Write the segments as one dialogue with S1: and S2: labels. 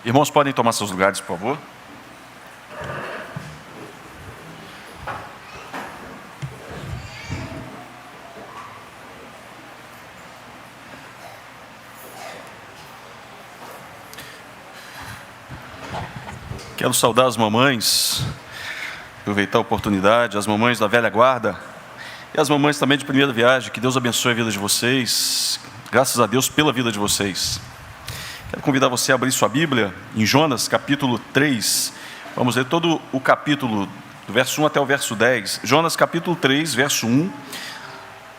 S1: Irmãos, podem tomar seus lugares, por favor. Quero saudar as mamães, aproveitar a oportunidade, as mamães da velha guarda e as mamães também de primeira viagem. Que Deus abençoe a vida de vocês. Graças a Deus pela vida de vocês. Quero convidar você a abrir sua Bíblia em Jonas, capítulo 3. Vamos ler todo o capítulo, do verso 1 até o verso 10. Jonas, capítulo 3, verso 1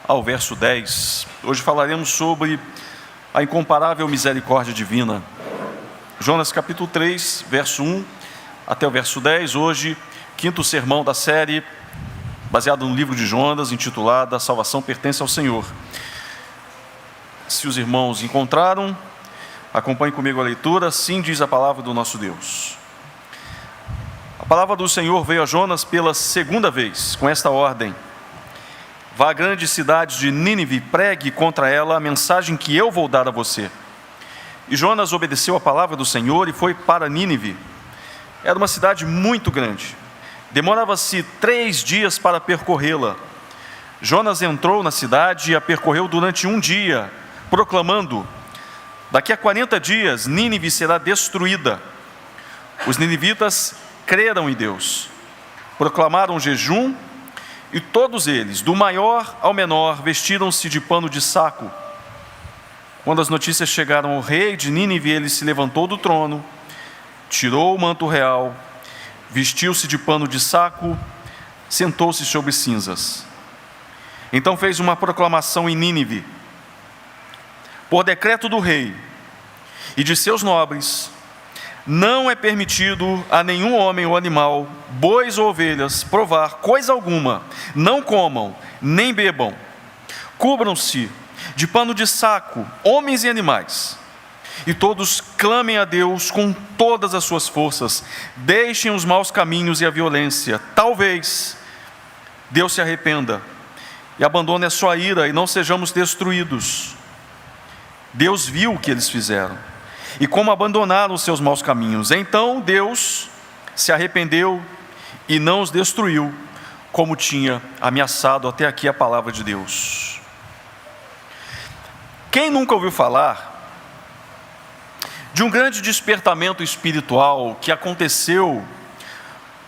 S1: ao verso 10. Hoje falaremos sobre a incomparável misericórdia divina. Jonas, capítulo 3, verso 1 até o verso 10. Hoje, quinto sermão da série, baseado no livro de Jonas, intitulado A Salvação Pertence ao Senhor. Se os irmãos encontraram, acompanhe comigo a leitura. Assim diz a palavra do nosso Deus. A palavra do Senhor veio a Jonas pela segunda vez, com esta ordem: vá à grande cidade de Nínive, pregue contra ela a mensagem que eu vou dar a você. E Jonas obedeceu a palavra do Senhor e foi para Nínive. Era uma cidade muito grande. Demorava-se 3 dias para percorrê-la. Jonas entrou na cidade e a percorreu durante 1 dia, proclamando: daqui a 40 dias, Nínive será destruída. Os ninivitas creram em Deus, proclamaram jejum, e todos eles, do maior ao menor, vestiram-se de pano de saco. Quando as notícias chegaram ao rei de Nínive, ele se levantou do trono, tirou o manto real, vestiu-se de pano de saco, sentou-se sobre cinzas. Então fez uma proclamação em Nínive: por decreto do rei e de seus nobres, não é permitido a nenhum homem ou animal, bois ou ovelhas, provar coisa alguma, não comam, nem bebam. Cubram-se de pano de saco, homens e animais, e todos clamem a Deus com todas as suas forças, deixem os maus caminhos e a violência. Talvez Deus se arrependa e abandone a sua ira e não sejamos destruídos. Deus viu o que eles fizeram e como abandonaram os seus maus caminhos. Então Deus se arrependeu e não os destruiu, como tinha ameaçado. Até aqui a palavra de Deus. Quem nunca ouviu falar de um grande despertamento espiritual que aconteceu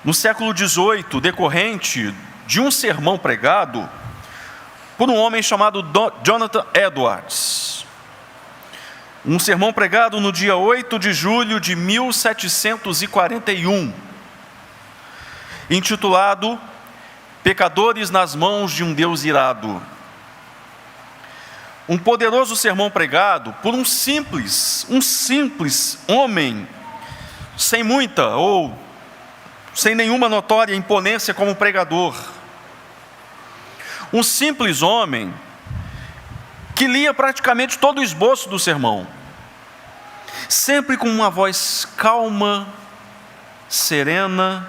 S1: no século XVIII, decorrente de um sermão pregado por um homem chamado Jonathan Edwards? Um sermão pregado no dia 8 de julho de 1741, intitulado Pecadores nas mãos de um Deus irado. Um poderoso sermão pregado por um simples homem, sem muita ou sem nenhuma notória imponência como pregador. Um simples homem que lia praticamente todo o esboço do sermão, sempre com uma voz calma, serena,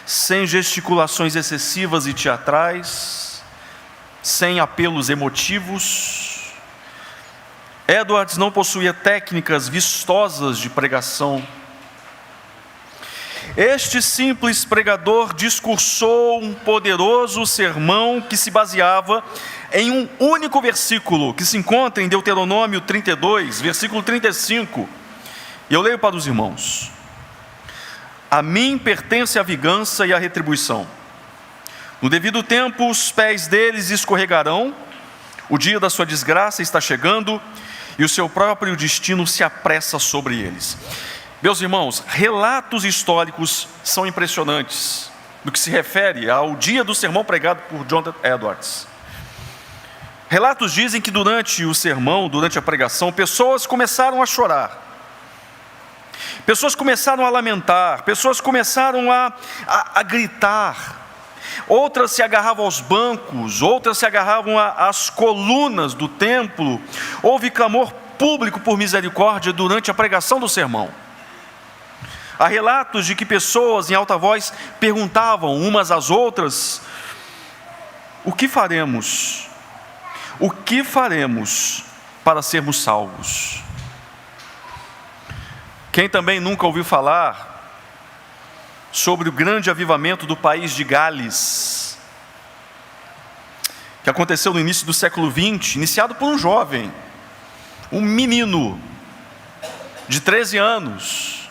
S1: sem gesticulações excessivas e teatrais, sem apelos emotivos. Edwards não possuía técnicas vistosas de pregação. Este simples pregador discursou um poderoso sermão que se baseava em um único versículo, que se encontra em Deuteronômio 32, versículo 35. E eu leio para os irmãos: a mim pertence a vingança e a retribuição. No devido tempo os pés deles escorregarão, o dia da sua desgraça está chegando, e o seu próprio destino se apressa sobre eles. Meus irmãos, relatos históricos são impressionantes no que se refere ao dia do sermão pregado por Jonathan Edwards. Relatos dizem que durante o sermão, durante a pregação, pessoas começaram a chorar, pessoas começaram a lamentar, pessoas começaram a gritar, outras se agarravam aos bancos, outras se agarravam às colunas do templo. Houve clamor público por misericórdia durante a pregação do sermão. Há relatos de que pessoas em alta voz perguntavam umas às outras: o que faremos? O que faremos para sermos salvos? Quem também nunca ouviu falar sobre o grande avivamento do país de Gales, que aconteceu no início do século XX, iniciado por um jovem, um menino de 13 anos,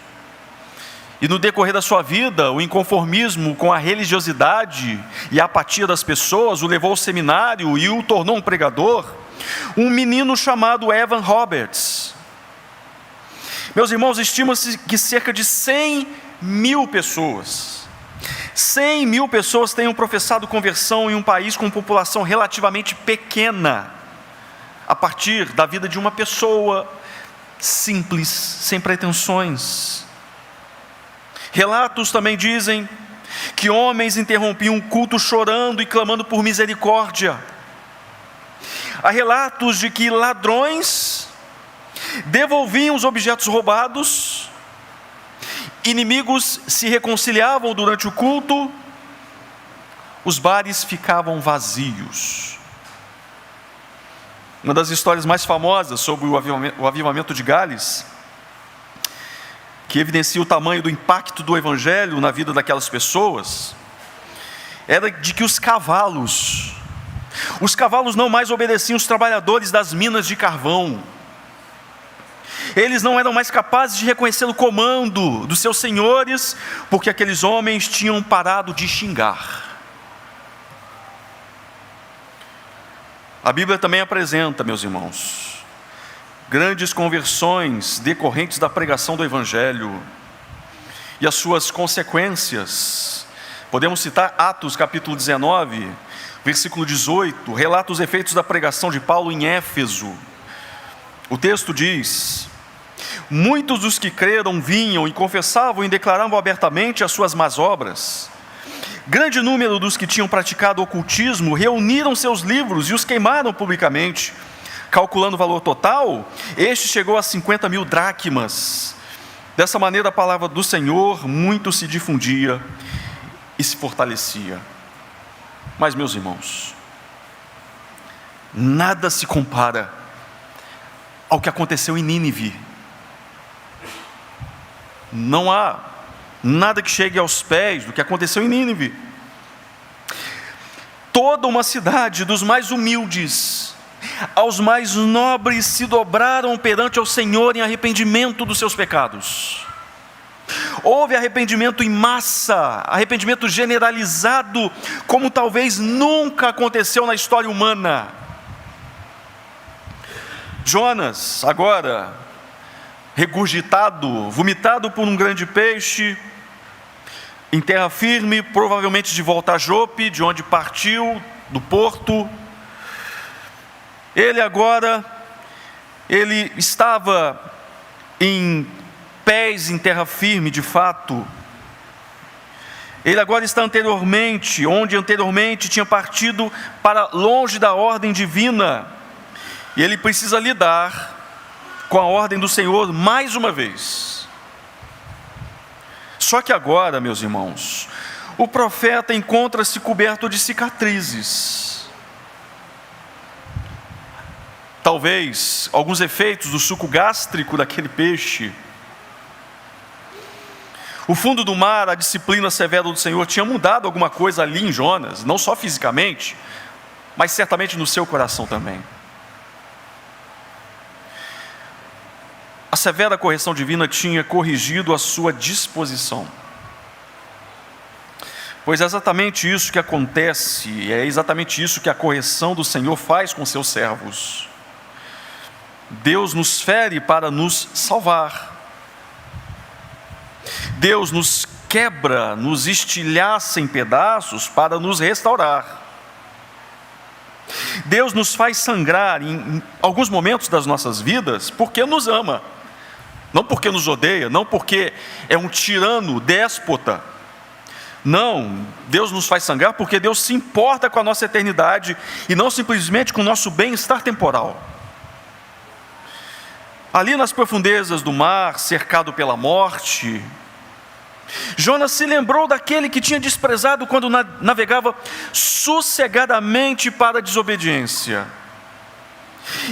S1: e no decorrer da sua vida, o inconformismo com a religiosidade e a apatia das pessoas o levou ao seminário e o tornou um pregador, um menino chamado Evan Roberts. Meus irmãos, estima-se que cerca de 100 mil pessoas tenham professado conversão em um país com população relativamente pequena, a partir da vida de uma pessoa simples, sem pretensões. Relatos também dizem que homens interrompiam o culto chorando e clamando por misericórdia. Há relatos de que ladrões devolviam os objetos roubados, inimigos se reconciliavam durante o culto, os bares ficavam vazios. Uma das histórias mais famosas sobre o avivamento de Gales, que evidencia o tamanho do impacto do evangelho na vida daquelas pessoas, era de que os cavalos não mais obedeciam os trabalhadores das minas de carvão. Eles não eram mais capazes de reconhecer o comando dos seus senhores, porque aqueles homens tinham parado de xingar. A Bíblia também apresenta, meus irmãos, grandes conversões decorrentes da pregação do Evangelho e as suas consequências. Podemos citar Atos capítulo 19, versículo 18, relata os efeitos da pregação de Paulo em Éfeso. O texto diz: muitos dos que creram vinham e confessavam e declaravam abertamente as suas más obras. Grande número dos que tinham praticado ocultismo reuniram seus livros e os queimaram publicamente. Calculando o valor total, este chegou a 50 mil dracmas. Dessa maneira a palavra do Senhor muito se difundia e se fortalecia. Mas, meus irmãos, nada se compara ao que aconteceu em Nínive. Não há nada que chegue aos pés do que aconteceu em Nínive. Toda uma cidade, dos mais humildes aos mais nobres, se dobraram perante ao Senhor em arrependimento dos seus pecados. Houve arrependimento em massa, arrependimento generalizado, como talvez nunca aconteceu na história humana. Jonas, agora regurgitado, vomitado por um grande peixe, em terra firme, provavelmente de volta a Jope, de onde partiu, do porto. Ele estava em pés em terra firme, de fato. Ele agora está onde anteriormente tinha partido para longe da ordem divina. E ele precisa lidar com a ordem do Senhor mais uma vez. Só que agora, meus irmãos, o profeta encontra-se coberto de cicatrizes. Talvez alguns efeitos do suco gástrico daquele peixe. O fundo do mar, a disciplina severa do Senhor tinha mudado alguma coisa ali em Jonas, não só fisicamente, mas certamente no seu coração também. A severa correção divina tinha corrigido a sua disposição. Pois é exatamente isso que acontece, é exatamente isso que a correção do Senhor faz com seus servos. Deus nos fere para nos salvar. Deus nos quebra, nos estilhaça em pedaços para nos restaurar. Deus nos faz sangrar em alguns momentos das nossas vidas porque nos ama. Não porque nos odeia, não porque é um tirano, déspota. Não, Deus nos faz sangrar porque Deus se importa com a nossa eternidade e não simplesmente com o nosso bem-estar temporal. Ali nas profundezas do mar, cercado pela morte, Jonas se lembrou daquele que tinha desprezado quando navegava sossegadamente para a desobediência.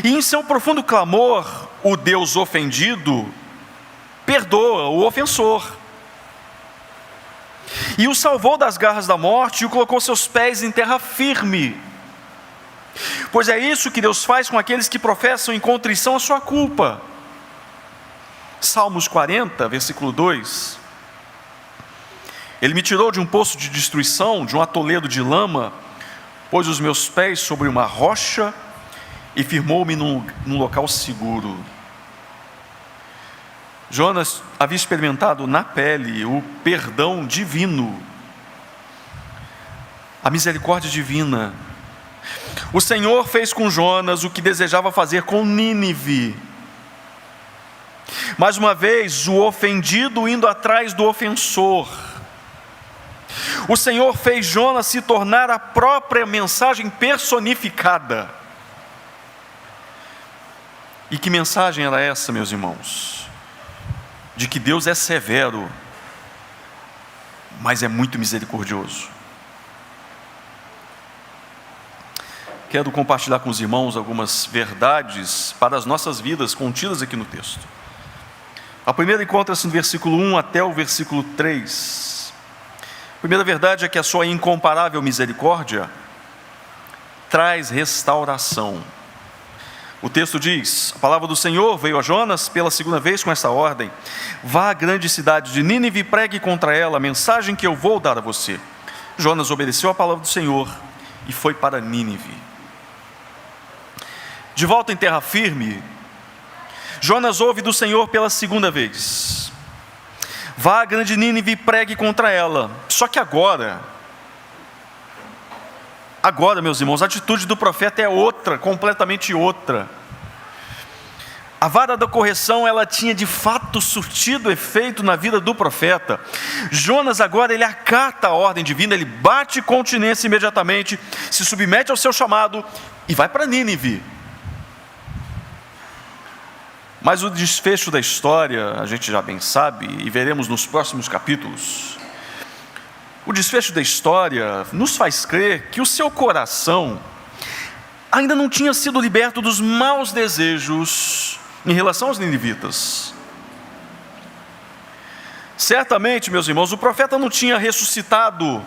S1: E em seu profundo clamor, o Deus ofendido perdoa o ofensor, e o salvou das garras da morte, e o colocou seus pés em terra firme. Pois é isso que Deus faz com aqueles que professam em contrição a sua culpa. Salmos 40, versículo 2. Ele me tirou de um poço de destruição, de um atoleiro de lama, pôs os meus pés sobre uma rocha e firmou-me num local seguro. Jonas havia experimentado na pele o perdão divino, a misericórdia divina. O Senhor fez com Jonas o que desejava fazer com Nínive. Mais uma vez, o ofendido indo atrás do ofensor. O Senhor fez Jonas se tornar a própria mensagem personificada. E que mensagem era essa, meus irmãos? De que Deus é severo, mas é muito misericordioso. Quero compartilhar com os irmãos algumas verdades para as nossas vidas contidas aqui no texto. A primeira encontra-se no versículo 1 até o versículo 3. A primeira verdade é que a sua incomparável misericórdia traz restauração. O texto diz: a palavra do Senhor veio a Jonas pela segunda vez com esta ordem: vá à grande cidade de Nínive e pregue contra ela a mensagem que eu vou dar a você. Jonas obedeceu a palavra do Senhor e foi para Nínive. De volta em terra firme, Jonas ouve do Senhor pela segunda vez: vá à grande Nínive e pregue contra ela. Só que agora, meus irmãos, a atitude do profeta é outra, completamente outra. A vara da correção, ela tinha de fato surtido efeito na vida do profeta. Jonas agora, ele acata a ordem divina, ele bate continência imediatamente, se submete ao seu chamado e vai para Nínive. Mas o desfecho da história, a gente já bem sabe, e veremos nos próximos capítulos. O desfecho da história nos faz crer que o seu coração ainda não tinha sido liberto dos maus desejos em relação aos ninivitas. Certamente, meus irmãos, o profeta não tinha ressuscitado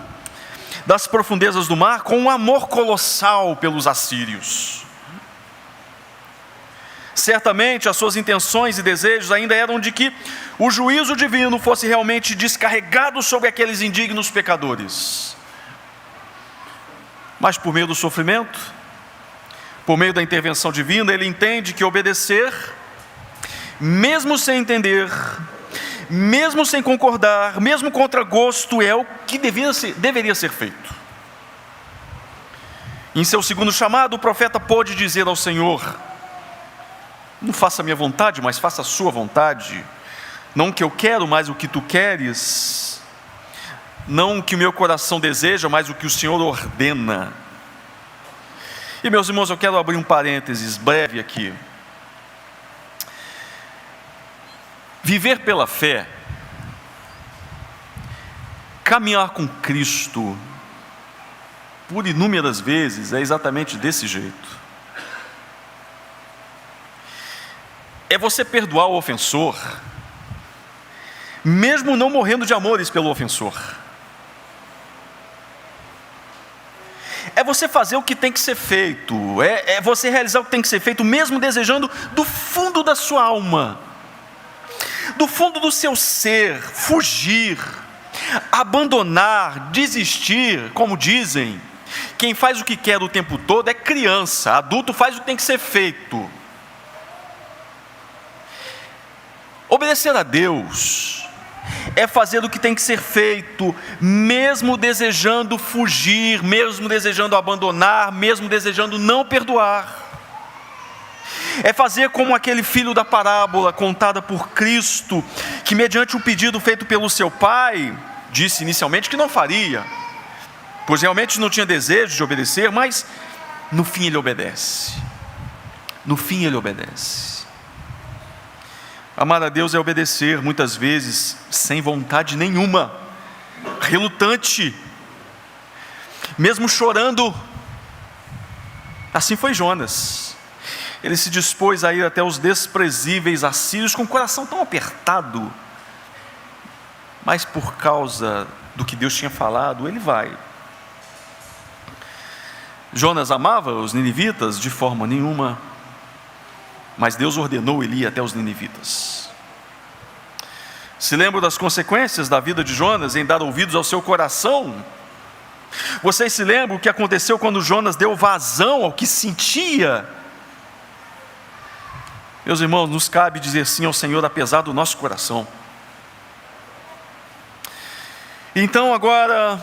S1: das profundezas do mar com um amor colossal pelos assírios. Certamente as suas intenções e desejos ainda eram de que o juízo divino fosse realmente descarregado sobre aqueles indignos pecadores. Mas por meio do sofrimento, por meio da intervenção divina, ele entende que obedecer, mesmo sem entender, mesmo sem concordar, mesmo contra gosto, é o que deveria ser feito. Em seu segundo chamado, o profeta pôde dizer ao Senhor: não faça a minha vontade, mas faça a sua vontade. Não o que eu quero, mas o que tu queres. Não o que o meu coração deseja, mas o que o Senhor ordena. E, meus irmãos, eu quero abrir um parênteses breve aqui. Viver pela fé, caminhar com Cristo, por inúmeras vezes, é exatamente desse jeito. É você perdoar o ofensor, mesmo não morrendo de amores pelo ofensor. É você fazer o que tem que ser feito, é você realizar o que tem que ser feito, mesmo desejando do fundo da sua alma, do fundo do seu ser, fugir, abandonar, desistir. Como dizem, quem faz o que quer o tempo todo é criança, adulto faz o que tem que ser feito. Obedecer a Deus é fazer o que tem que ser feito, mesmo desejando fugir, mesmo desejando abandonar, mesmo desejando não perdoar. É fazer como aquele filho da parábola contada por Cristo, que mediante um pedido feito pelo seu pai, disse inicialmente que não faria, pois realmente não tinha desejo de obedecer, mas no fim ele obedece. No fim ele obedece. Amar a Deus é obedecer, muitas vezes sem vontade nenhuma, relutante, mesmo chorando. Assim foi Jonas. ele se dispôs a ir até os desprezíveis assírios com o coração tão apertado, mas por causa do que Deus tinha falado, ele vai. Jonas amava os ninivitas? De forma nenhuma, mas Deus ordenou ele ir até os ninivitas. Se lembram das consequências da vida de Jonas em dar ouvidos ao seu coração? Vocês se lembram o que aconteceu quando Jonas deu vazão ao que sentia? Meus irmãos, nos cabe dizer sim ao Senhor apesar do nosso coração. Então agora,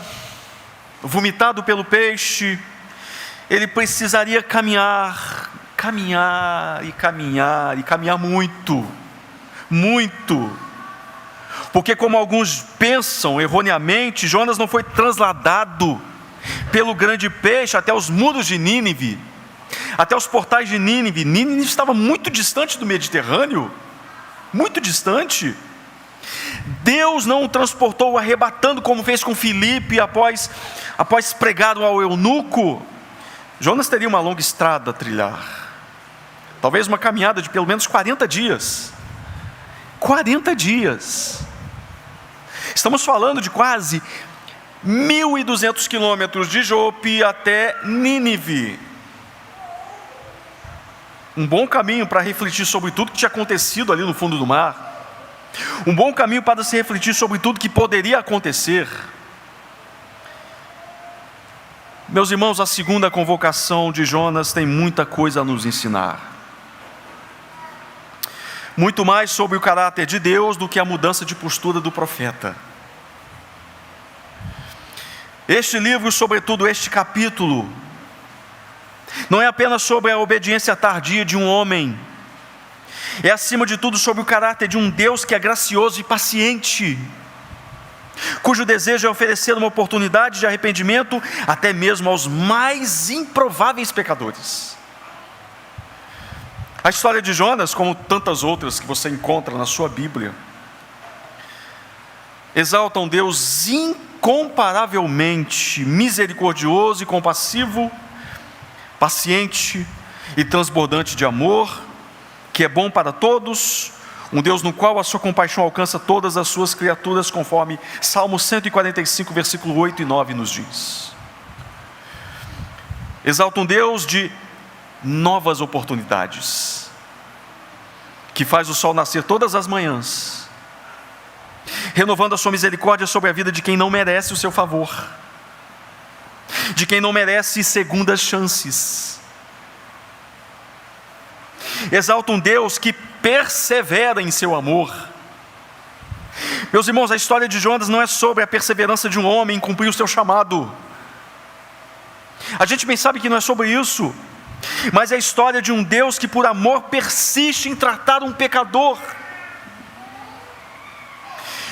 S1: vomitado pelo peixe, ele precisaria caminhar muito, porque como alguns pensam erroneamente, Jonas não foi trasladado pelo grande peixe até os muros de Nínive, até os portais de Nínive. Nínive estava muito distante do Mediterrâneo, muito distante. Deus não o transportou arrebatando, como fez com Filipe após pregado ao eunuco. Jonas teria uma longa estrada a trilhar, talvez uma caminhada de pelo menos 40 dias. 40 dias. Estamos falando de quase 1.200 quilômetros de Jope até Nínive. Um bom caminho para refletir sobre tudo que tinha acontecido ali no fundo do mar. Um bom caminho para se refletir sobre tudo que poderia acontecer. Meus irmãos, a segunda convocação de Jonas tem muita coisa a nos ensinar. Muito mais sobre o caráter de Deus do que a mudança de postura do profeta. Este livro, sobretudo este capítulo, não é apenas sobre a obediência tardia de um homem, é acima de tudo sobre o caráter de um Deus que é gracioso e paciente, cujo desejo é oferecer uma oportunidade de arrependimento até mesmo aos mais improváveis pecadores. A história de Jonas, como tantas outras que você encontra na sua Bíblia, exalta um Deus incomparavelmente misericordioso e compassivo, paciente e transbordante de amor, que é bom para todos, um Deus no qual a sua compaixão alcança todas as suas criaturas, conforme Salmo 145, versículo 8 e 9 nos diz. Exalta um Deus de novas oportunidades, que faz o sol nascer todas as manhãs, renovando a sua misericórdia sobre a vida de quem não merece o seu favor, de quem não merece segundas chances. Exalta um Deus que persevera em seu amor. Meus irmãos, a história de Jonas não é sobre a perseverança de um homem em cumprir o seu chamado. A gente bem sabe que não é sobre isso, mas é a história de um Deus que por amor persiste em tratar um pecador.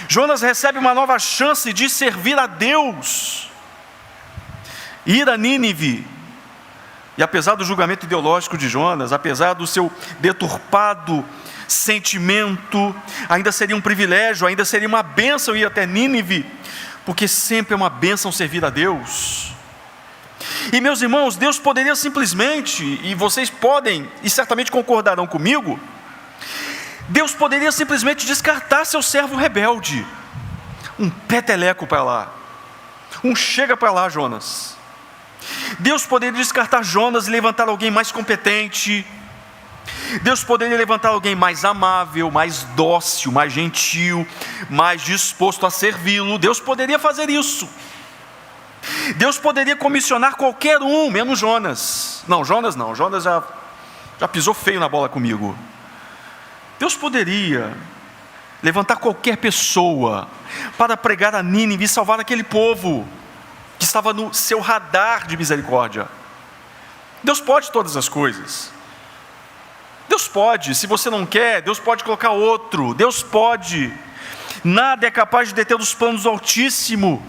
S1: Jonas recebe uma nova chance de servir a Deus, ir a Nínive. E apesar do julgamento ideológico de Jonas, apesar do seu deturpado sentimento, ainda seria um privilégio, ainda seria uma bênção ir até Nínive, porque sempre é uma bênção servir a Deus. E meus irmãos, Deus poderia simplesmente, e vocês podem e certamente concordarão comigo, Deus poderia simplesmente descartar seu servo rebelde. Um peteleco para lá, um chega para lá, Jonas. Deus poderia descartar Jonas e levantar alguém mais competente. Deus poderia levantar alguém mais amável, mais dócil, mais gentil, mais disposto a servi-lo. Deus poderia fazer isso. Deus poderia comissionar qualquer um, menos Jonas. Não, Jonas já pisou feio na bola comigo. Deus poderia levantar qualquer pessoa para pregar a Nínive e salvar aquele povo que estava no seu radar de misericórdia. Deus pode todas as coisas. Deus pode, se você não quer, Deus pode colocar outro. Deus pode. Nada é capaz de deter os planos do Altíssimo,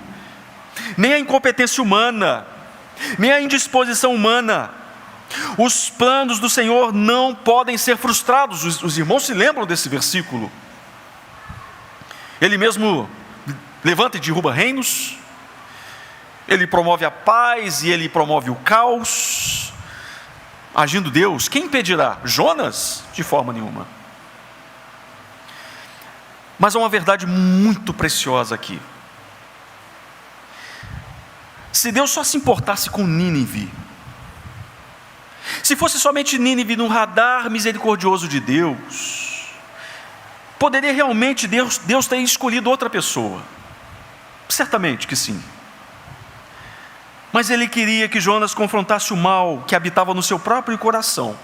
S1: nem a incompetência humana, nem a indisposição humana. Os planos do Senhor não podem ser frustrados. Os irmãos se lembram desse versículo. Ele mesmo levanta e derruba reinos, Ele promove a paz e Ele promove o caos. Agindo Deus, quem impedirá? Jonas? De forma nenhuma. Mas há uma verdade muito preciosa aqui. Se Deus só se importasse com Nínive, se fosse somente Nínive no radar misericordioso de Deus, poderia realmente Deus ter escolhido outra pessoa? Certamente que sim. Mas Ele queria que Jonas confrontasse o mal que habitava no seu próprio coração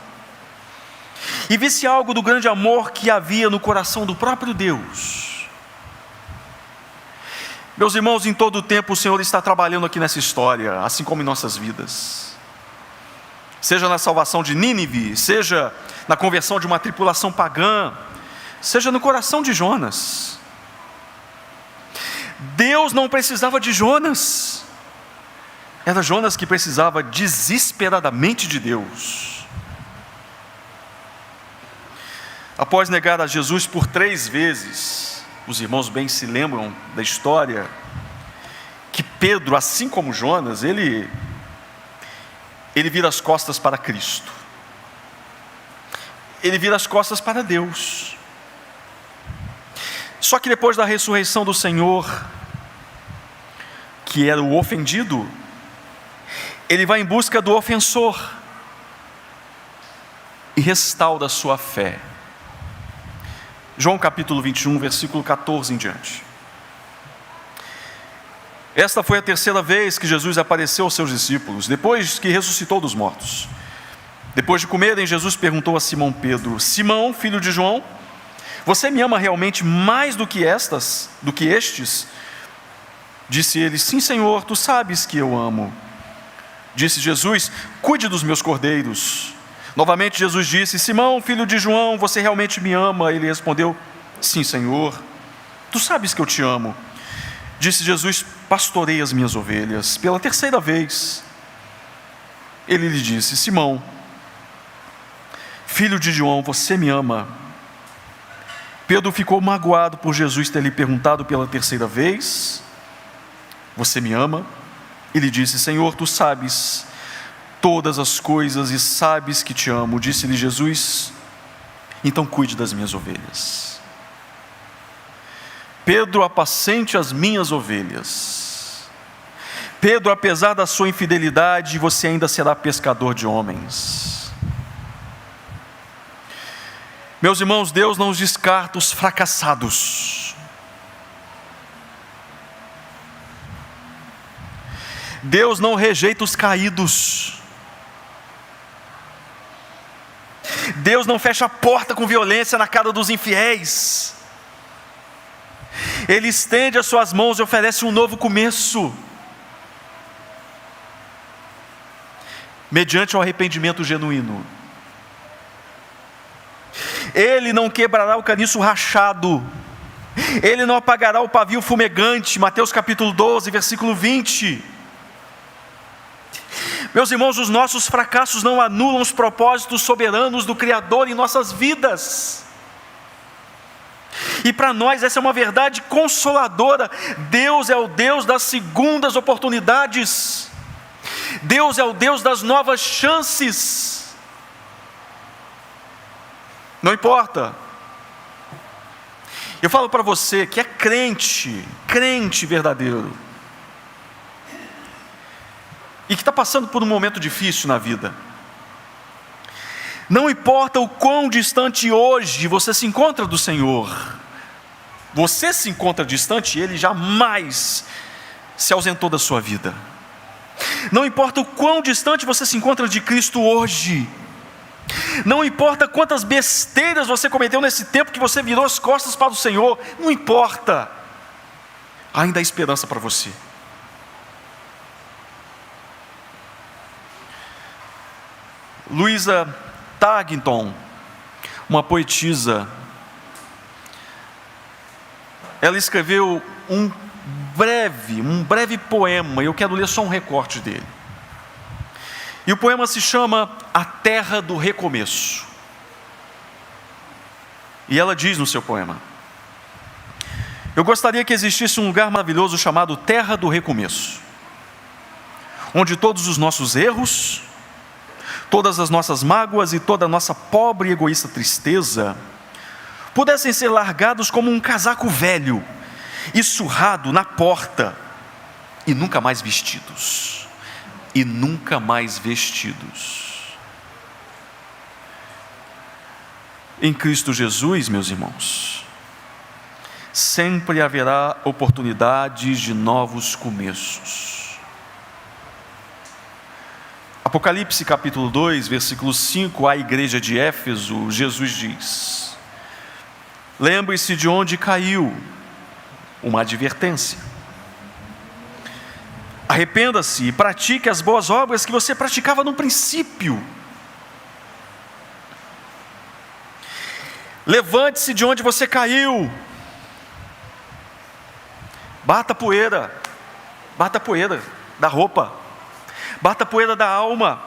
S1: e visse algo do grande amor que havia no coração do próprio Deus. Meus irmãos, em todo o tempo o Senhor está trabalhando aqui nessa história, assim como em nossas vidas. Seja na salvação de Nínive, seja na conversão de uma tripulação pagã, seja no coração de Jonas. Deus não precisava de Jonas, era Jonas que precisava desesperadamente de Deus. Após negar a Jesus por 3 vezes, os irmãos bem se lembram da história, que Pedro, assim como Jonas, ele vira as costas para Cristo, ele vira as costas para Deus. Só que depois da ressurreição do Senhor, que era o ofendido, ele vai em busca do ofensor e restaura a sua fé. João capítulo 21, versículo 14 em diante. Esta foi a 3ª vez que Jesus apareceu aos seus discípulos, depois que ressuscitou dos mortos. Depois de comerem, Jesus perguntou a Simão Pedro: Simão, filho de João, você me ama realmente mais do que estes? Disse ele: sim, Senhor, tu sabes que eu amo. Disse Jesus: cuide dos meus cordeiros. Novamente Jesus disse: Simão, filho de João, você realmente me ama? Ele respondeu: sim, Senhor, tu sabes que eu te amo. Disse Jesus: pastorei as minhas ovelhas. Pela 3ª vez, ele lhe disse: Simão, filho de João, você me ama? Pedro ficou magoado por Jesus ter lhe perguntado pela 3ª vez: você me ama? Ele disse: Senhor, tu sabes todas as coisas e sabes que te amo. Disse-lhe Jesus: então cuide das minhas ovelhas. Pedro, apacente as minhas ovelhas. Pedro, apesar da sua infidelidade, você ainda será pescador de homens. Meus irmãos, Deus não descarta os fracassados. Deus não rejeita os caídos. Deus não fecha a porta com violência na cara dos infiéis. Ele estende as suas mãos e oferece um novo começo, mediante o arrependimento genuíno. Ele não quebrará o caniço rachado, Ele não apagará o pavio fumegante. Mateus capítulo 12, versículo 20. Meus irmãos, os nossos fracassos não anulam os propósitos soberanos do Criador em nossas vidas. E para nós essa é uma verdade consoladora. Deus é o Deus das segundas oportunidades. Deus é o Deus das novas chances. Não importa. Eu falo para você que é crente verdadeiro, e que está passando por um momento difícil na vida. Não importa o quão distante hoje você se encontra do Senhor, você se encontra distante e Ele jamais se ausentou da sua vida. Não importa o quão distante você se encontra de Cristo hoje, não importa quantas besteiras você cometeu nesse tempo que você virou as costas para o Senhor, não importa, ainda há esperança para você. Louisa Targington, uma poetisa, ela escreveu um breve poema, e eu quero ler só um recorte dele. E o poema se chama A Terra do Recomeço. E ela diz no seu poema: eu gostaria que existisse um lugar maravilhoso chamado Terra do Recomeço, onde todos os nossos erros, todas as nossas mágoas e toda a nossa pobre e egoísta tristeza pudessem ser largados como um casaco velho e surrado na porta, e nunca mais vestidos. E nunca mais vestidos. Em Cristo Jesus, meus irmãos, sempre haverá oportunidades de novos começos. Apocalipse capítulo 2, versículo 5, à igreja de Éfeso, Jesus diz: lembre-se de onde caiu, uma advertência. Arrependa-se e pratique as boas obras que você praticava no princípio. Levante-se de onde você caiu. Bata a poeira da roupa, bata a poeira da alma,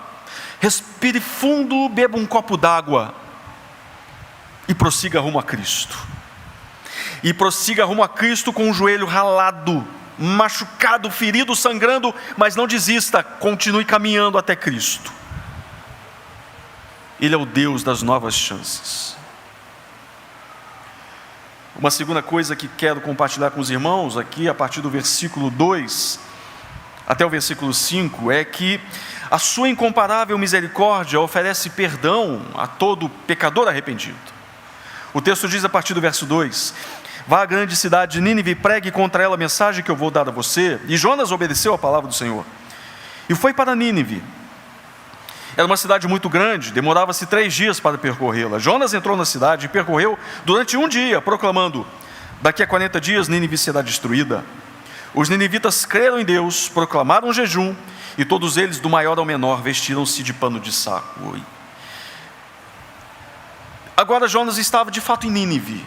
S1: respire fundo, beba um copo d'água e prossiga rumo a Cristo. E prossiga rumo a Cristo com o joelho ralado, machucado, ferido, sangrando, mas não desista, continue caminhando até Cristo. Ele é o Deus das novas chances. Uma segunda coisa que quero compartilhar com os irmãos aqui, a partir do versículo 2 até o versículo 5, é que a sua incomparável misericórdia oferece perdão a todo pecador arrependido. O texto diz a partir do verso 2: vá à grande cidade de Nínive e pregue contra ela a mensagem que eu vou dar a você. E Jonas obedeceu a palavra do Senhor e foi para Nínive. Era uma cidade muito grande, demorava-se 3 dias para percorrê-la. Jonas entrou na cidade e percorreu durante 1 dia, proclamando: daqui a 40 dias Nínive será destruída. Os ninivitas creram em Deus, proclamaram um jejum, e todos eles, do maior ao menor, vestiram-se de pano de saco. Agora Jonas estava de fato em Nínive.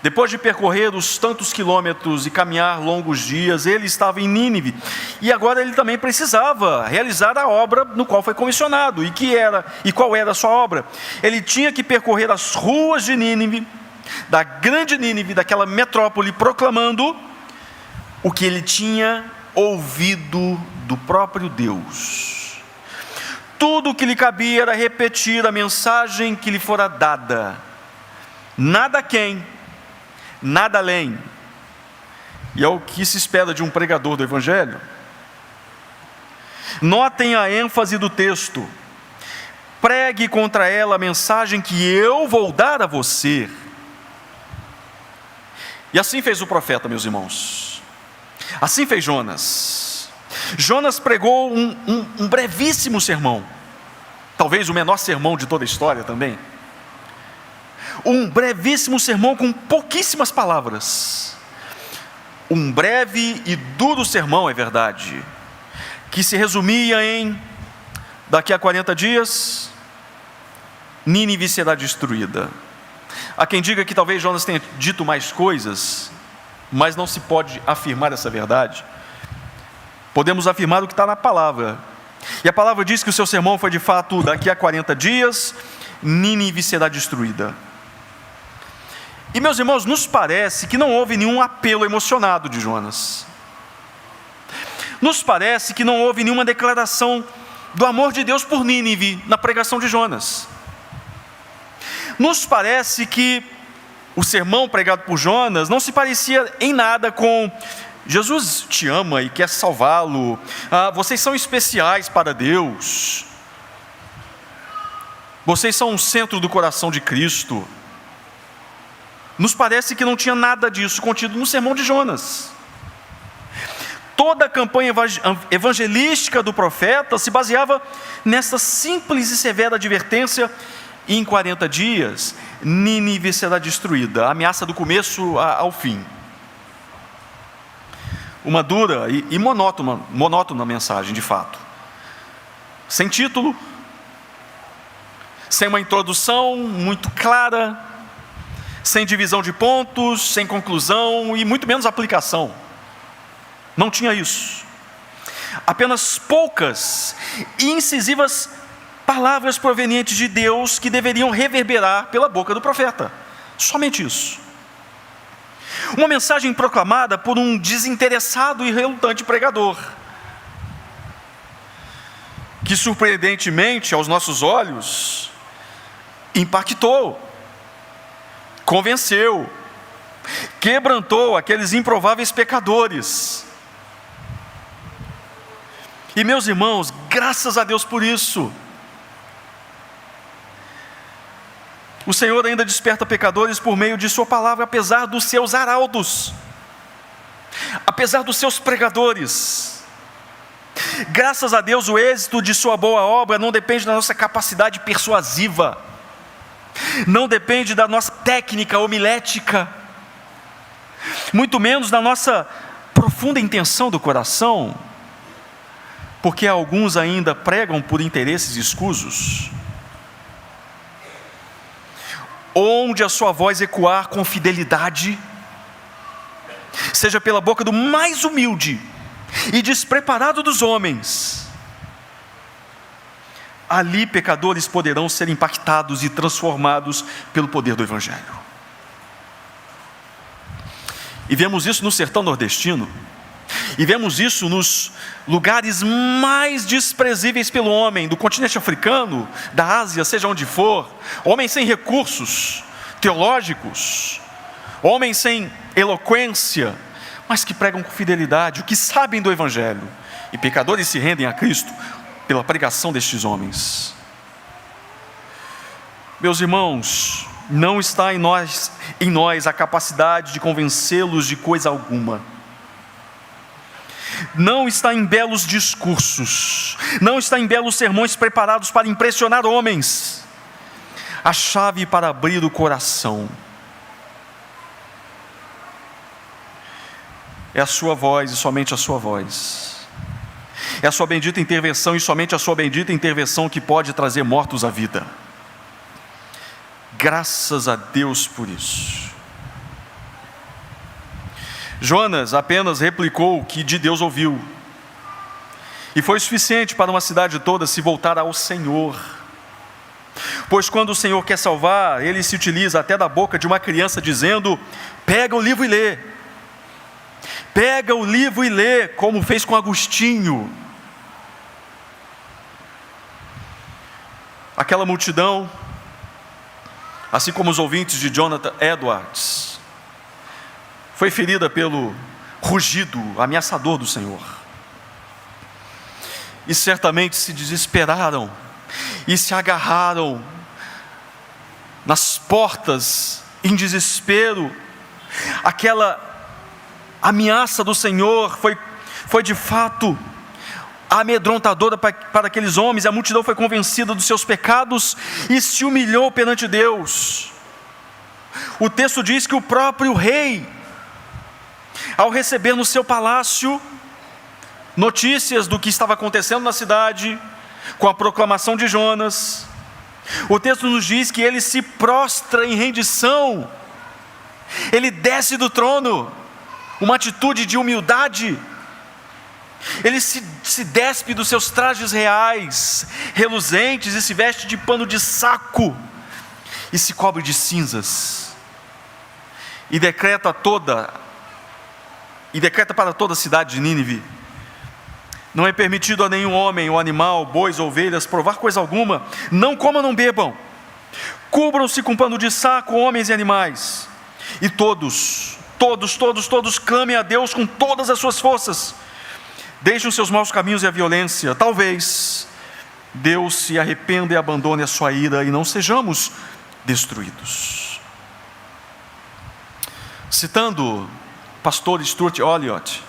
S1: Depois de percorrer os tantos quilômetros e caminhar longos dias, ele estava em Nínive. E agora ele também precisava realizar a obra no qual foi comissionado. E qual era a sua obra? Ele tinha que percorrer as ruas de Nínive, da grande Nínive, daquela metrópole, proclamando o que ele tinha ouvido do próprio Deus. Tudo o que lhe cabia era repetir a mensagem que lhe fora dada. Nada quem, nada além. E é o que se espera de um pregador do Evangelho. Notem a ênfase do texto: pregue contra ela a mensagem que eu vou dar a você. E assim fez o profeta, meus irmãos. Assim fez Jonas. Jonas pregou um brevíssimo sermão, talvez o menor sermão de toda a história também. Um brevíssimo sermão com pouquíssimas palavras. Um breve e duro sermão, é verdade, que se resumia em: daqui a 40 dias, Nínive será destruída. Há quem diga que talvez Jonas tenha dito mais coisas, mas não se pode afirmar essa verdade. Podemos afirmar o que está na palavra. E a palavra diz que o seu sermão foi de fato: daqui a 40 dias, Nínive será destruída. E, meus irmãos, nos parece que não houve nenhum apelo emocionado de Jonas. Nos parece que não houve nenhuma declaração do amor de Deus por Nínive na pregação de Jonas. Nos parece que o sermão pregado por Jonas não se parecia em nada com: Jesus te ama e quer salvá-lo, vocês são especiais para Deus, vocês são o centro do coração de Cristo. Nos parece que não tinha nada disso contido no sermão de Jonas. Toda a campanha evangelística do profeta se baseava nessa simples e severa advertência: e em 40 dias, Nínive será destruída. A ameaça do começo ao fim. Uma dura e monótona mensagem, de fato. Sem título, sem uma introdução muito clara, sem divisão de pontos, sem conclusão e muito menos aplicação. Não tinha isso. Apenas poucas e incisivas palavras provenientes de Deus que deveriam reverberar pela boca do profeta. Somente isso. Uma mensagem proclamada por um desinteressado e relutante pregador, que surpreendentemente aos nossos olhos impactou, convenceu, quebrantou aqueles improváveis pecadores. E meus irmãos, graças a Deus por isso. O Senhor ainda desperta pecadores por meio de sua palavra, apesar dos seus arautos, apesar dos seus pregadores. Graças a Deus, o êxito de sua boa obra não depende da nossa capacidade persuasiva, não depende da nossa técnica homilética, muito menos da nossa profunda intenção do coração, porque alguns ainda pregam por interesses escusos. Onde a sua voz ecoar com fidelidade, seja pela boca do mais humilde e despreparado dos homens, ali pecadores poderão ser impactados e transformados pelo poder do Evangelho. E vemos isso no sertão nordestino, e vemos isso nos lugares mais desprezíveis pelo homem, do continente africano, da Ásia, seja onde for. Homens sem recursos teológicos, homens sem eloquência, mas que pregam com fidelidade, o que sabem do Evangelho, e pecadores se rendem a Cristo pela pregação destes homens. Meus irmãos, não está em nós a capacidade de convencê-los de coisa alguma. Não está em belos discursos, não está em belos sermões preparados para impressionar homens. A chave para abrir o coração é a sua voz e somente a sua voz. É a sua bendita intervenção e somente a sua bendita intervenção que pode trazer mortos à vida. Graças a Deus por isso. Jonas apenas replicou o que de Deus ouviu, e foi suficiente para uma cidade toda se voltar ao Senhor. Pois quando o Senhor quer salvar, Ele se utiliza até da boca de uma criança dizendo: pega o livro e lê. Pega o livro e lê, como fez com Agostinho. Aquela multidão, assim como os ouvintes de Jonathan Edwards, foi ferida pelo rugido ameaçador do Senhor. E certamente se desesperaram e se agarraram nas portas em desespero. Aquela ameaça do Senhor foi de fato amedrontadora para aqueles homens. A multidão foi convencida dos seus pecados e se humilhou perante Deus. O texto diz que o próprio rei, ao receber no seu palácio notícias do que estava acontecendo na cidade, com a proclamação de Jonas, o texto nos diz que ele se prostra em rendição, ele desce do trono, uma atitude de humildade, ele se despe dos seus trajes reais, reluzentes, e se veste de pano de saco, e se cobre de cinzas, e decreta para toda a cidade de Nínive: não é permitido a nenhum homem ou animal, bois ou ovelhas, provar coisa alguma, não comam, não bebam, cubram-se com pano de saco, homens e animais, e todos clamem a Deus com todas as suas forças, deixem os seus maus caminhos e a violência, talvez Deus se arrependa e abandone a sua ira, e não sejamos destruídos. Citando pastor Stuart Olliott,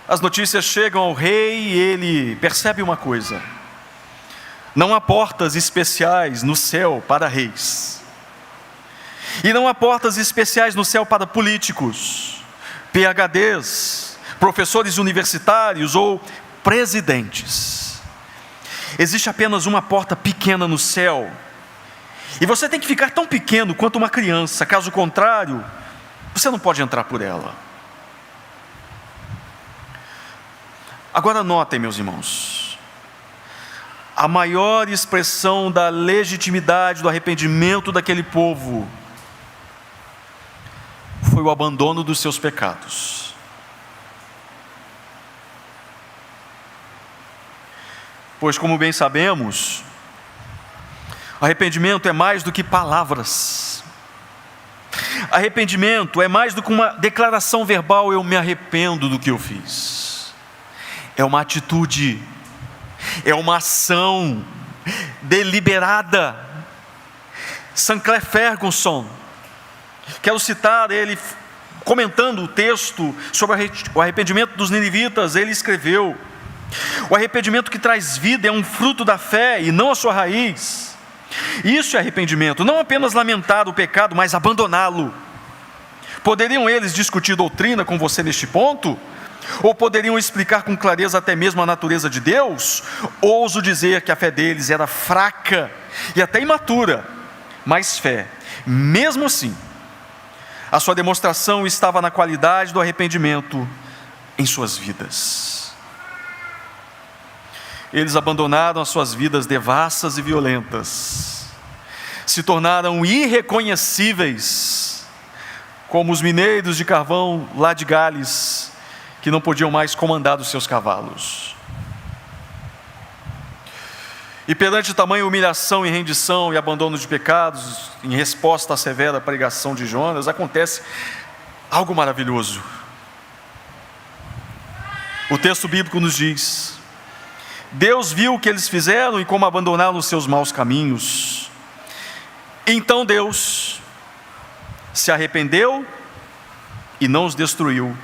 S1: as notícias chegam ao rei e ele percebe uma coisa: não há portas especiais no céu para reis, e não há portas especiais no céu para políticos, PhDs, professores universitários ou presidentes. Existe apenas uma porta pequena no céu, e você tem que ficar tão pequeno quanto uma criança, caso contrário, você não pode entrar por ela. Agora notem, meus irmãos, a maior expressão da legitimidade do arrependimento daquele povo foi o abandono dos seus pecados. Pois, como bem sabemos, arrependimento é mais do que palavras. Arrependimento é mais do que uma declaração verbal: eu me arrependo do que eu fiz. É uma atitude, é uma ação deliberada. Sinclair Ferguson, quero citar ele comentando o texto sobre o arrependimento dos ninivitas. Ele escreveu: o arrependimento que traz vida é um fruto da fé e não a sua raiz. Isso é arrependimento, não apenas lamentar o pecado, mas abandoná-lo. Poderiam eles discutir doutrina com você neste ponto? Ou poderiam explicar com clareza até mesmo a natureza de Deus? Ouso dizer que a fé deles era fraca e até imatura, mas fé, mesmo assim, a sua demonstração estava na qualidade do arrependimento em suas vidas. Eles abandonaram as suas vidas devassas e violentas, se tornaram irreconhecíveis, como os mineiros de carvão lá de Gales, que não podiam mais comandar os seus cavalos. E perante tamanha humilhação e rendição e abandono de pecados, em resposta à severa pregação de Jonas, acontece algo maravilhoso. O texto bíblico nos diz: Deus viu o que eles fizeram e como abandonaram os seus maus caminhos. Então Deus se arrependeu e não os destruiu,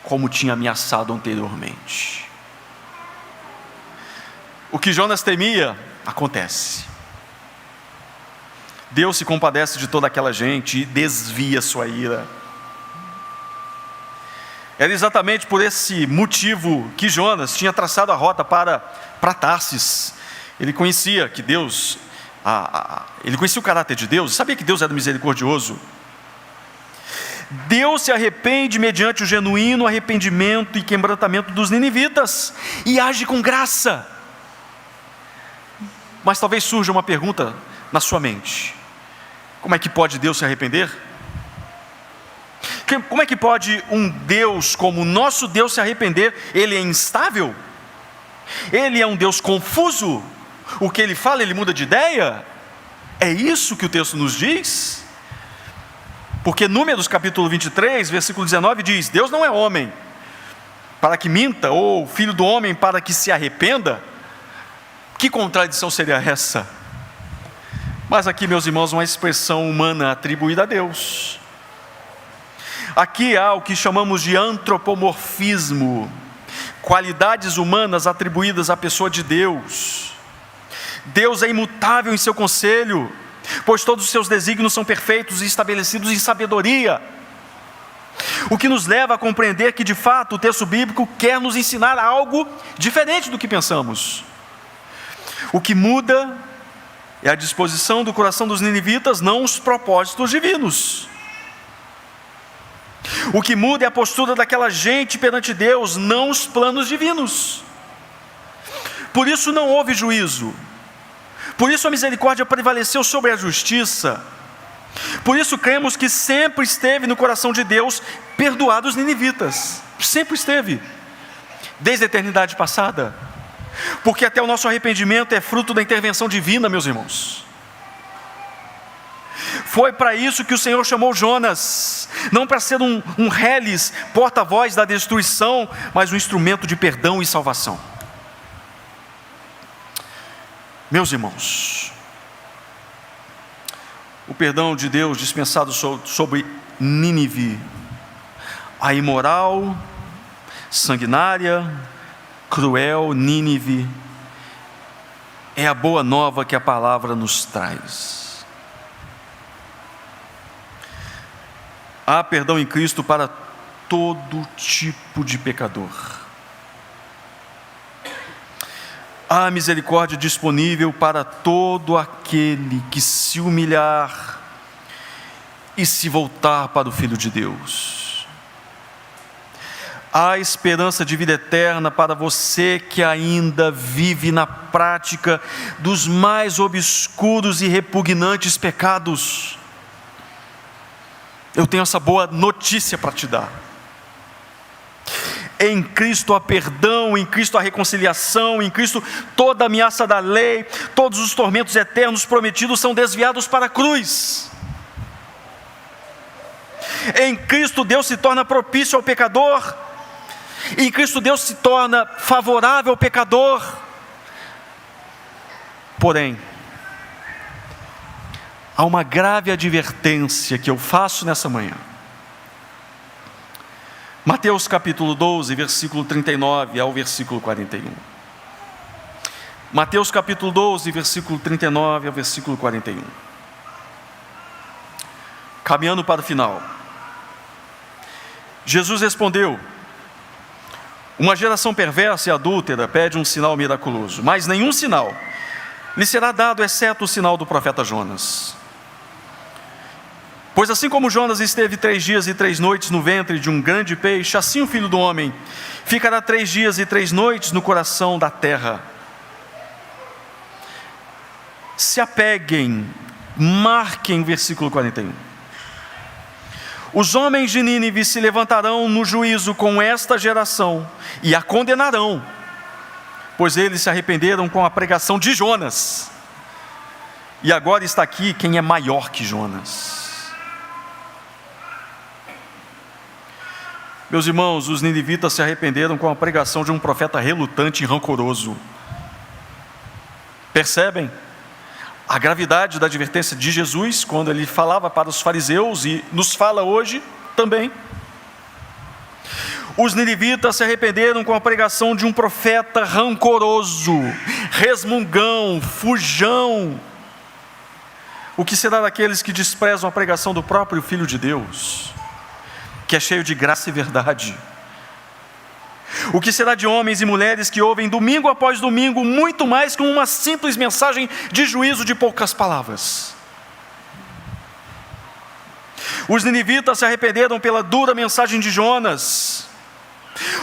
S1: como tinha ameaçado anteriormente. O que Jonas temia, acontece. Deus se compadece de toda aquela gente e desvia sua ira. Era exatamente por esse motivo que Jonas tinha traçado a rota para Tarsis. Ele conhecia que Deus, ele conhecia o caráter de Deus, sabia que Deus era misericordioso. Deus se arrepende mediante o genuíno arrependimento e quebrantamento dos ninivitas e age com graça. Mas talvez surja uma pergunta na sua mente: como é que pode Deus se arrepender? Como é que pode um Deus como o nosso Deus se arrepender? Ele é instável? Ele é um Deus confuso? O que ele fala, ele muda de ideia? É isso que o texto nos diz? Porque Números capítulo 23, versículo 19 diz: Deus não é homem para que minta, ou filho do homem para que se arrependa. Que contradição seria essa? Mas aqui, meus irmãos, uma expressão humana atribuída a Deus. Aqui há o que chamamos de antropomorfismo, qualidades humanas atribuídas à pessoa de Deus. Deus é imutável em seu conselho, pois todos os seus desígnios são perfeitos e estabelecidos em sabedoria. O que nos leva a compreender que, de fato, o texto bíblico quer nos ensinar algo diferente do que pensamos. O que muda é a disposição do coração dos ninivitas, não os propósitos divinos. O que muda é a postura daquela gente perante Deus, não os planos divinos. Por isso não houve juízo. Por isso a misericórdia prevaleceu sobre a justiça. Por isso cremos que sempre esteve no coração de Deus perdoar os ninivitas. Sempre esteve, desde a eternidade passada. Porque até o nosso arrependimento é fruto da intervenção divina, meus irmãos. Foi para isso que o Senhor chamou Jonas, não para ser um reles, porta-voz da destruição, mas um instrumento de perdão e salvação. Meus irmãos, o perdão de Deus dispensado sobre Nínive, a imoral, sanguinária, cruel Nínive, é a boa nova que a palavra nos traz. Há perdão em Cristo para todo tipo de pecador. Há misericórdia disponível para todo aquele que se humilhar e se voltar para o Filho de Deus. Há esperança de vida eterna para você que ainda vive na prática dos mais obscuros e repugnantes pecados. Eu tenho essa boa notícia para te dar. Em Cristo há perdão, em Cristo há reconciliação, em Cristo toda a ameaça da lei, todos os tormentos eternos prometidos são desviados para a cruz. Em Cristo Deus se torna propício ao pecador, em Cristo Deus se torna favorável ao pecador. Porém, há uma grave advertência que eu faço nessa manhã. Mateus capítulo 12, versículo 39 ao versículo 41. Mateus capítulo 12, versículo 39 ao versículo 41. Caminhando para o final. Jesus respondeu: uma geração perversa e adúltera pede um sinal miraculoso, mas nenhum sinal lhe será dado, exceto o sinal do profeta Jonas. Pois assim como Jonas esteve 3 dias e 3 noites no ventre de um grande peixe, assim o Filho do Homem ficará 3 dias e 3 noites no coração da terra. Se apeguem, marquem versículo 41. Os homens de Nínive se levantarão no juízo com esta geração e a condenarão, pois eles se arrependeram com a pregação de Jonas. E agora está aqui quem é maior que Jonas. Meus irmãos, os ninivitas se arrependeram com a pregação de um profeta relutante e rancoroso. Percebem a gravidade da advertência de Jesus quando ele falava para os fariseus e nos fala hoje também? Os ninivitas se arrependeram com a pregação de um profeta rancoroso, resmungão, fujão. O que será daqueles que desprezam a pregação do próprio Filho de Deus, que é cheio de graça e verdade? O que será de homens e mulheres que ouvem domingo após domingo muito mais que uma simples mensagem de juízo de poucas palavras? Os ninivitas se arrependeram pela dura mensagem de Jonas.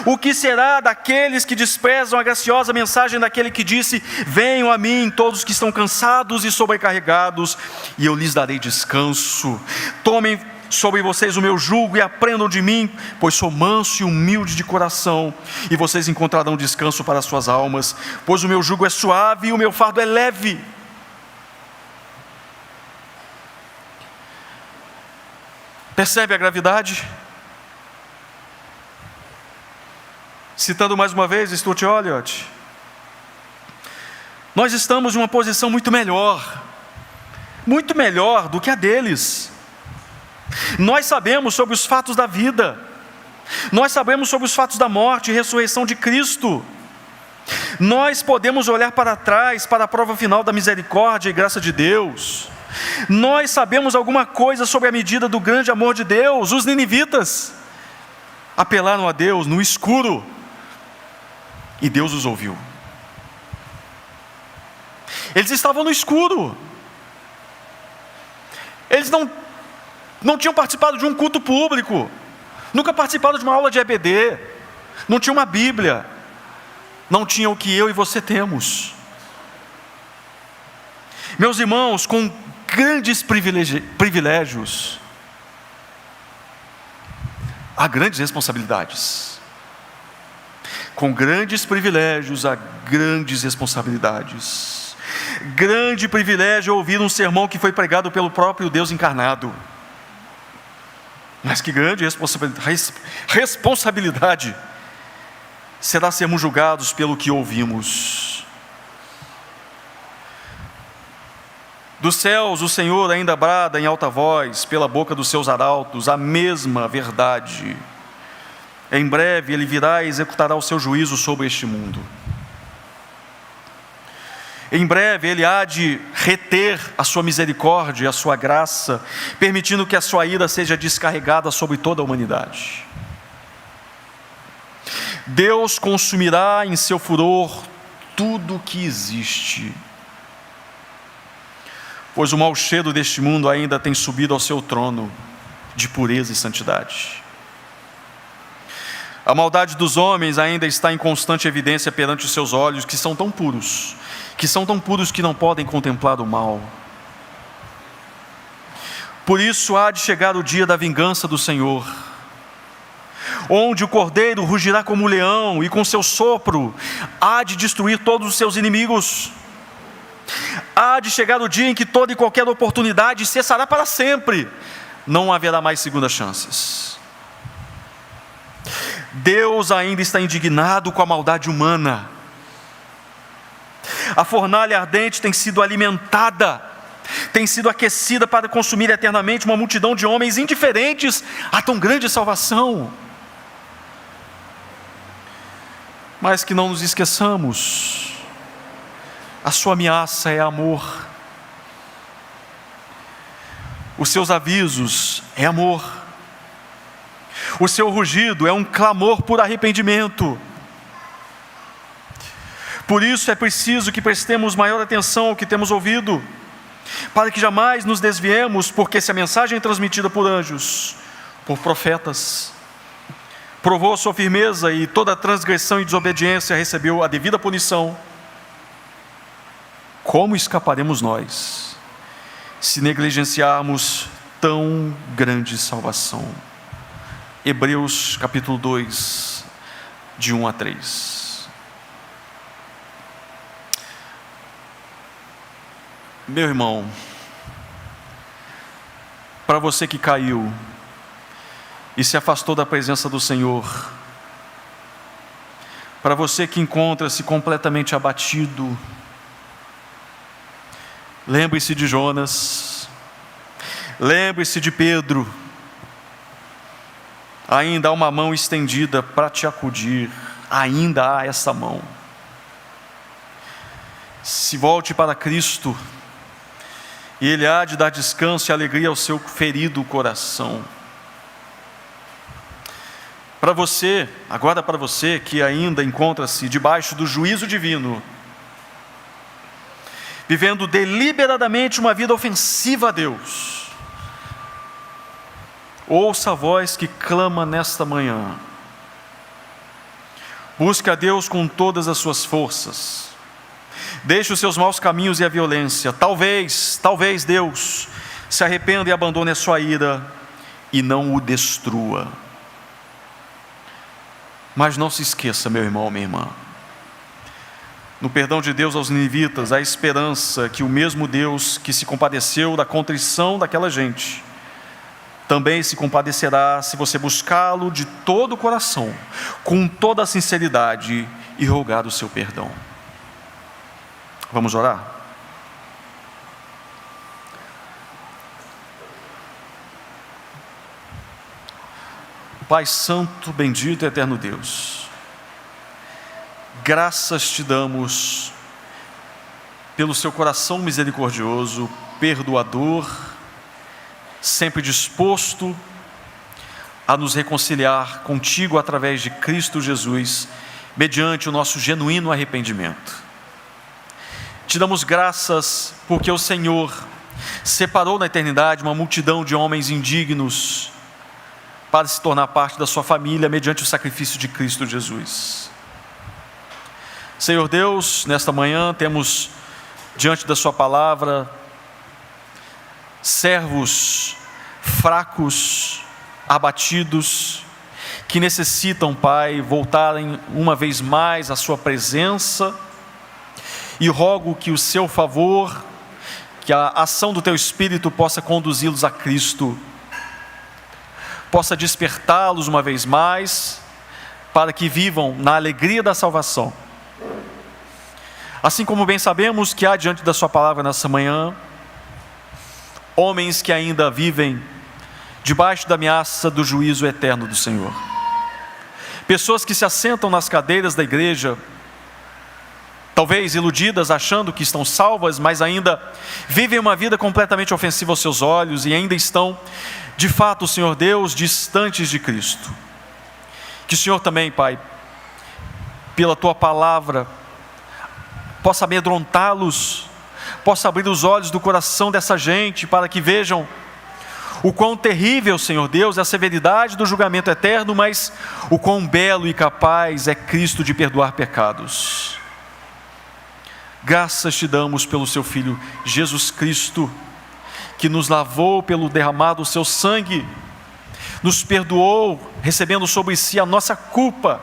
S1: O que será daqueles que desprezam a graciosa mensagem daquele que disse: venham a mim todos que estão cansados e sobrecarregados, e eu lhes darei descanso. Tomem sobre vocês o meu jugo e aprendam de mim, pois sou manso e humilde de coração, e vocês encontrarão descanso para as suas almas, pois o meu jugo é suave e o meu fardo é leve. Percebe a gravidade? Citando mais uma vez Stuart Olyott, nós estamos em uma posição muito melhor do que a deles. Nós sabemos sobre os fatos da vida, nós sabemos sobre os fatos da morte e ressurreição de Cristo. Nós podemos olhar para trás, para a prova final da misericórdia e graça de Deus. Nós sabemos alguma coisa sobre a medida do grande amor de Deus. Os ninivitas apelaram a Deus no escuro, e Deus os ouviu. Eles estavam no escuro, eles não tinham participado de um culto público, nunca participaram de uma aula de EBD, não tinham uma Bíblia, não tinham o que eu e você temos. Meus irmãos, com grandes privilégios, há grandes responsabilidades. Com grandes privilégios, há grandes responsabilidades. Grande privilégio é ouvir um sermão que foi pregado pelo próprio Deus encarnado. Mas que grande responsabilidade será sermos julgados pelo que ouvimos. Dos céus o Senhor ainda brada em alta voz, pela boca dos seus arautos, a mesma verdade. Em breve Ele virá e executará o seu juízo sobre este mundo. Em breve Ele há de reter a sua misericórdia e a sua graça, permitindo que a sua ira seja descarregada sobre toda a humanidade. Deus consumirá em seu furor tudo o que existe, pois o mau cheiro deste mundo ainda tem subido ao seu trono de pureza e santidade. A maldade dos homens ainda está em constante evidência perante os seus olhos, que são tão puros que não podem contemplar o mal. Por isso há de chegar o dia da vingança do Senhor, onde o cordeiro rugirá como um leão e com seu sopro há de destruir todos os seus inimigos. Há de chegar o dia em que toda e qualquer oportunidade cessará para sempre. Não haverá mais segundas chances. Deus ainda está indignado com a maldade humana. A fornalha ardente tem sido alimentada, tem sido aquecida para consumir eternamente uma multidão de homens indiferentes a tão grande salvação. Mas que não nos esqueçamos, a sua ameaça é amor, os seus avisos é amor, o seu rugido é um clamor por arrependimento. Por isso é preciso que prestemos maior atenção ao que temos ouvido, para que jamais nos desviemos, porque se a mensagem é transmitida por anjos, por profetas, provou a sua firmeza e toda transgressão e desobediência recebeu a devida punição, como escaparemos nós, se negligenciarmos tão grande salvação? Hebreus capítulo 2, de 1 a 3. Meu irmão, para você que caiu e se afastou da presença do Senhor, para você que encontra-se completamente abatido, lembre-se de Jonas, lembre-se de Pedro. Ainda há uma mão estendida para te acudir, ainda há essa mão. Se volte para Cristo, e Ele há de dar descanso e alegria ao seu ferido coração. Para você, agora para você que ainda encontra-se debaixo do juízo divino, vivendo deliberadamente uma vida ofensiva a Deus, ouça a voz que clama nesta manhã. Busque a Deus com todas as suas forças. Deixe os seus maus caminhos e a violência. Talvez Deus se arrependa e abandone a sua ira e não o destrua. Mas não se esqueça, meu irmão, minha irmã, no perdão de Deus aos ninivitas, há esperança que o mesmo Deus que se compadeceu da contrição daquela gente, também se compadecerá se você buscá-lo de todo o coração, com toda a sinceridade e rogar o seu perdão. Vamos orar? Pai Santo, bendito e eterno Deus, graças te damos pelo seu coração misericordioso, perdoador, sempre disposto a nos reconciliar contigo através de Cristo Jesus, mediante o nosso genuíno arrependimento. Te damos graças porque o Senhor separou na eternidade uma multidão de homens indignos para se tornar parte da sua família mediante o sacrifício de Cristo Jesus. Senhor Deus, nesta manhã temos diante da sua palavra servos fracos, abatidos, que necessitam, Pai, voltarem uma vez mais à sua presença, e rogo que o seu favor, que a ação do teu Espírito possa conduzi-los a Cristo, possa despertá-los uma vez mais, para que vivam na alegria da salvação. Assim como bem sabemos que há diante da sua palavra nessa manhã, homens que ainda vivem debaixo da ameaça do juízo eterno do Senhor. Pessoas que se assentam nas cadeiras da igreja, talvez iludidas, achando que estão salvas, mas ainda vivem uma vida completamente ofensiva aos seus olhos e ainda estão, de fato, Senhor Deus, distantes de Cristo. Que o Senhor também, Pai, pela Tua palavra, possa amedrontá-los, possa abrir os olhos do coração dessa gente, para que vejam o quão terrível, Senhor Deus, é a severidade do julgamento eterno, mas o quão belo e capaz é Cristo de perdoar pecados. Graças te damos pelo seu Filho Jesus Cristo, que nos lavou pelo derramado do seu sangue, nos perdoou, recebendo sobre si a nossa culpa,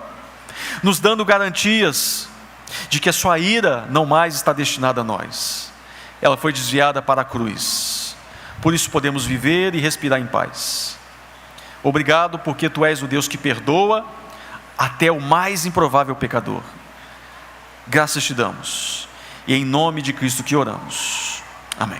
S1: nos dando garantias de que a sua ira não mais está destinada a nós. Ela foi desviada para a cruz. Por isso podemos viver e respirar em paz. Obrigado, porque Tu és o Deus que perdoa até o mais improvável pecador. Graças Te damos, e em nome de Cristo que oramos. Amém.